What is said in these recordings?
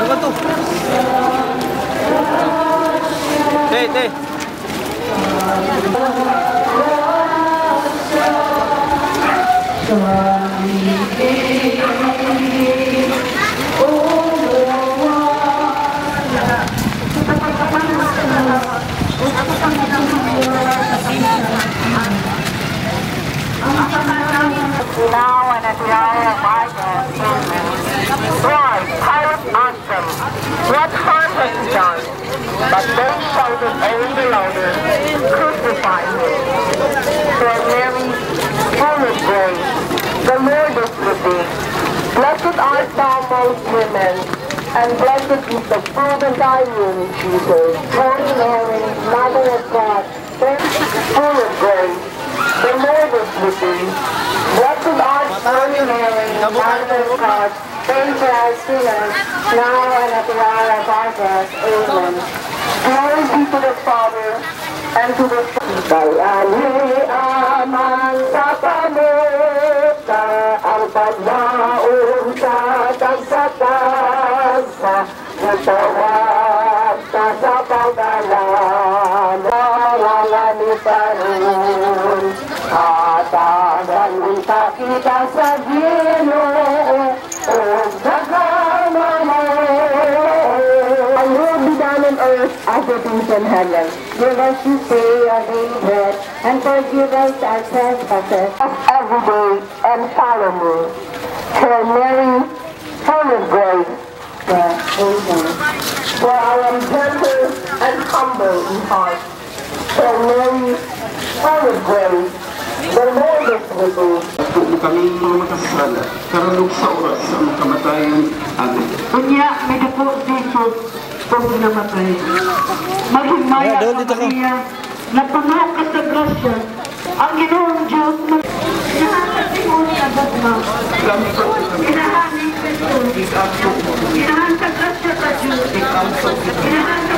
Ano to? Te. Now and at the hour of our death. Lord, Pilate asked them, what harm has he done? But they shouted all the louder, crucify him. For Mary, full of grace, the Lord is with thee. Blessed art thou amongst women, and blessed is the fruit of thy womb, Jesus. Holy Mary, Mother of God, full of grace, the Lord is with thee. Blessed art thou, Mary, Mother of God, pray for us sinners, now and at the hour of our death. Amen. Glory be to the Father, and to the Son. Kayali aman sa pamuta, ang paglaon sa tagsatasa, natawag ka sa pagdalan, nawalani pa rin. Atagan kita sa Ginoo, o dagana mo. And will be done on earth as it is in heaven. Give us this day our daily bread, and forgive us our trespasses every day, and follow me. Hail Mary, full of grace. Amen. For I am gentle and humble in heart. Hail Mary, full of grace. The Lord is with you. Kami mga makasala, karunong sa oras sa mga kamatayan. Amen. Kunya, may dako Jesus kung namatay. Maghimaya ka Maria, napuno ka sa grasya, ang Ginoong Diyos, inahasatingon ka bagma. Inahaning Kristo, inahan sa grasya ka Diyos, inahan sa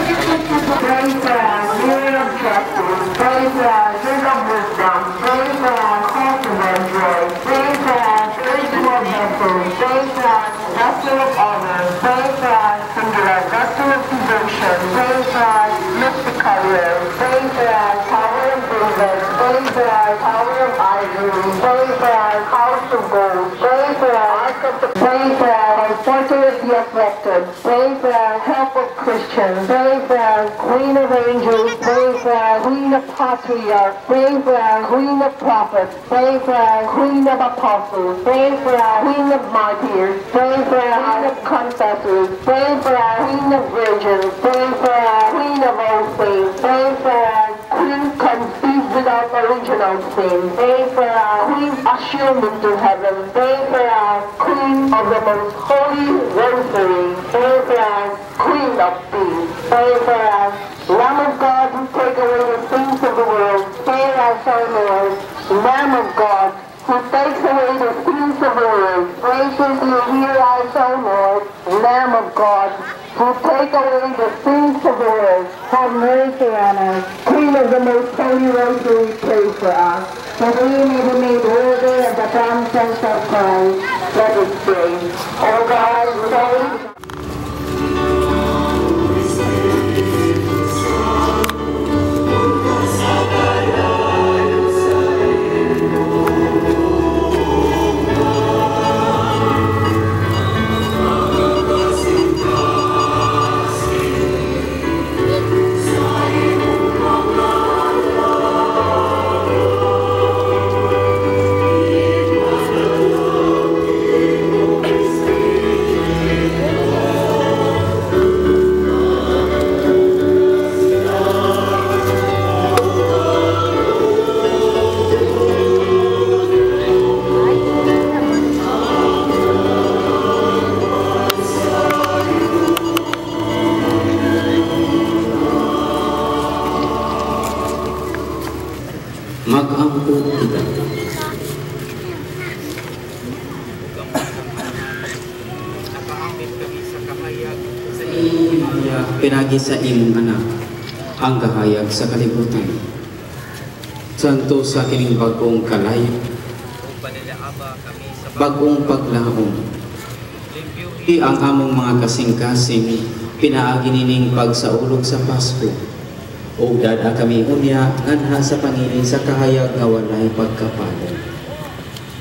Kristo ka Diyos. Pray for us, Mary of Justice, pray for us, Son of Wisdom, pray for us, Testament Joy, pray for us, Original Vessel, pray for us, Vessel of Honor, pray for us, Singular Vessel of Devotion, pray for us, Mystical Love, pray for us, Tower of David, pray for us, Tower of Ivory, pray for us, House of Gold, pray for us, pray for us, Fortress of the Afflicted, pray for us, Help of Christians, pray for us, Queen of Angels, pray for us, Queen of Patriarchs, pray for us, Queen of Prophets, pray for us, Queen of Apostles, pray for us, Queen of Martyrs, pray for us, Queen of Confessors, pray for us, Queen of Virgins, pray for us, Queen of all saints, pray for us, Queen conceived without original sin, pray for us, Queen ushered into heaven, pray for us, Queen of the most holy rosary, pray for us, Queen of peace, pray for us, Lamb of God who take away the sins of the world, spare us, our Lord, Lamb of God who takes away the sins of the world, graciously hear us, O Lord, Lamb of God who take away the sins of the world, have mercy on us. Queen of the most holy rosary, pray for us, that we may be made worthy of the promises of Christ. Let us pray. O God, save. Mag-angkot kita. Sa iyong pinagi sa imong anak ang gahayag sa kalibutan. Santo sa kining bagong kalayo, bagong paglaom. Di ang among mga kasing-kasing pinaagi nining pagsaulog sa Pasko. O dada kami unya nganha sa Panginoon sa kahayag nga walay pagkapalan.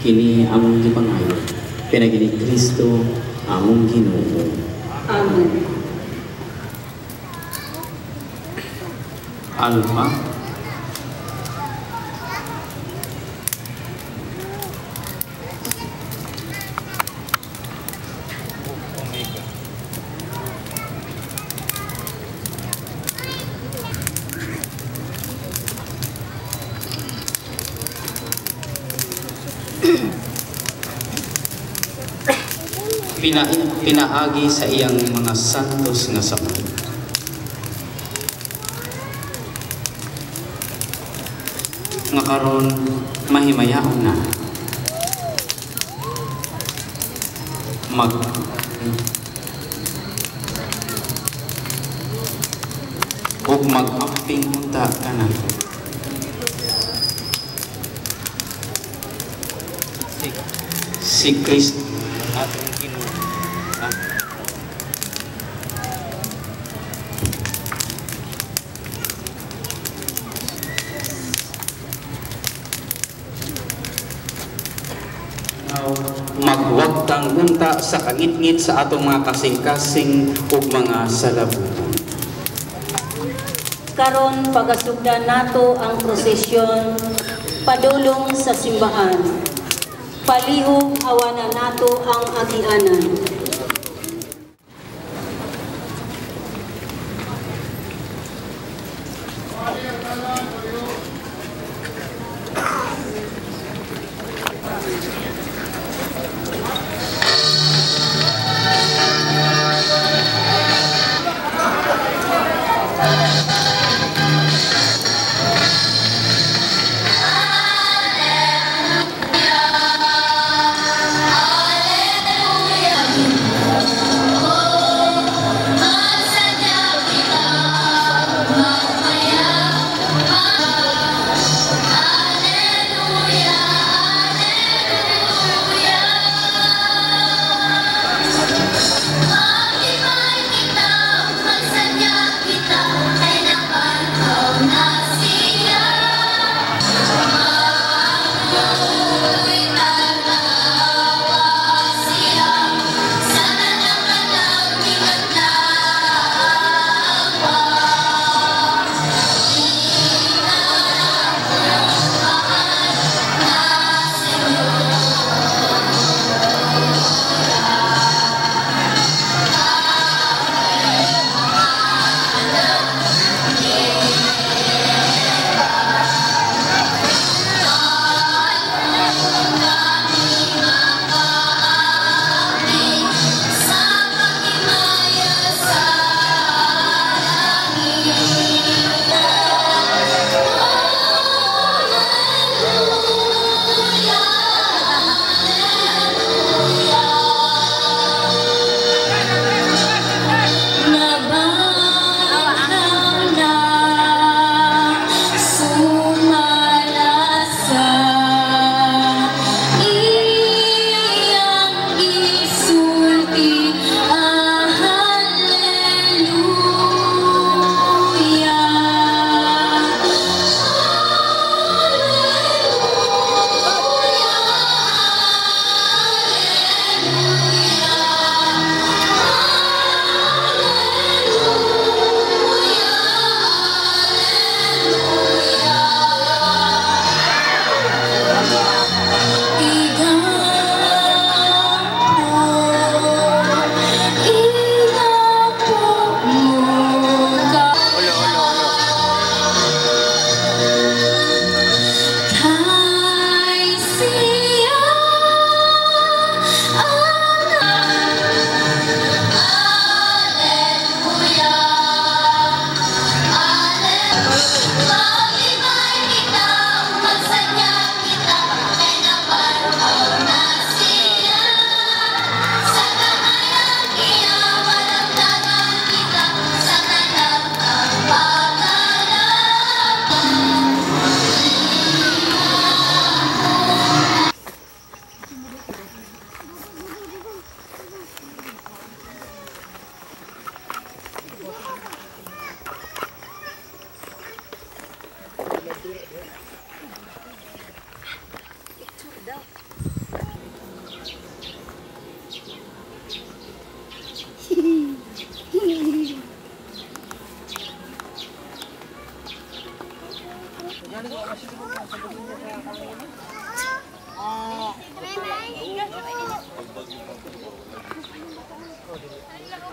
Kini among gipangayo, pinagini Kristo among Ginoo. Amen. Alma. Pinaagi sa iyang mga santos nga samay. Nga karon mahimayaon na mag-amping unta ka na. Si Kristo atong Ginoo. Magwagtang unta sa kangit-ngit sa atong mga kasing-kasing ug mga salabutan. Karon pagasugdan nato ang prosesyon padulong sa simbahan. Palihog awanan nato ang agianan.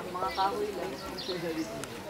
Mga kahoy lang.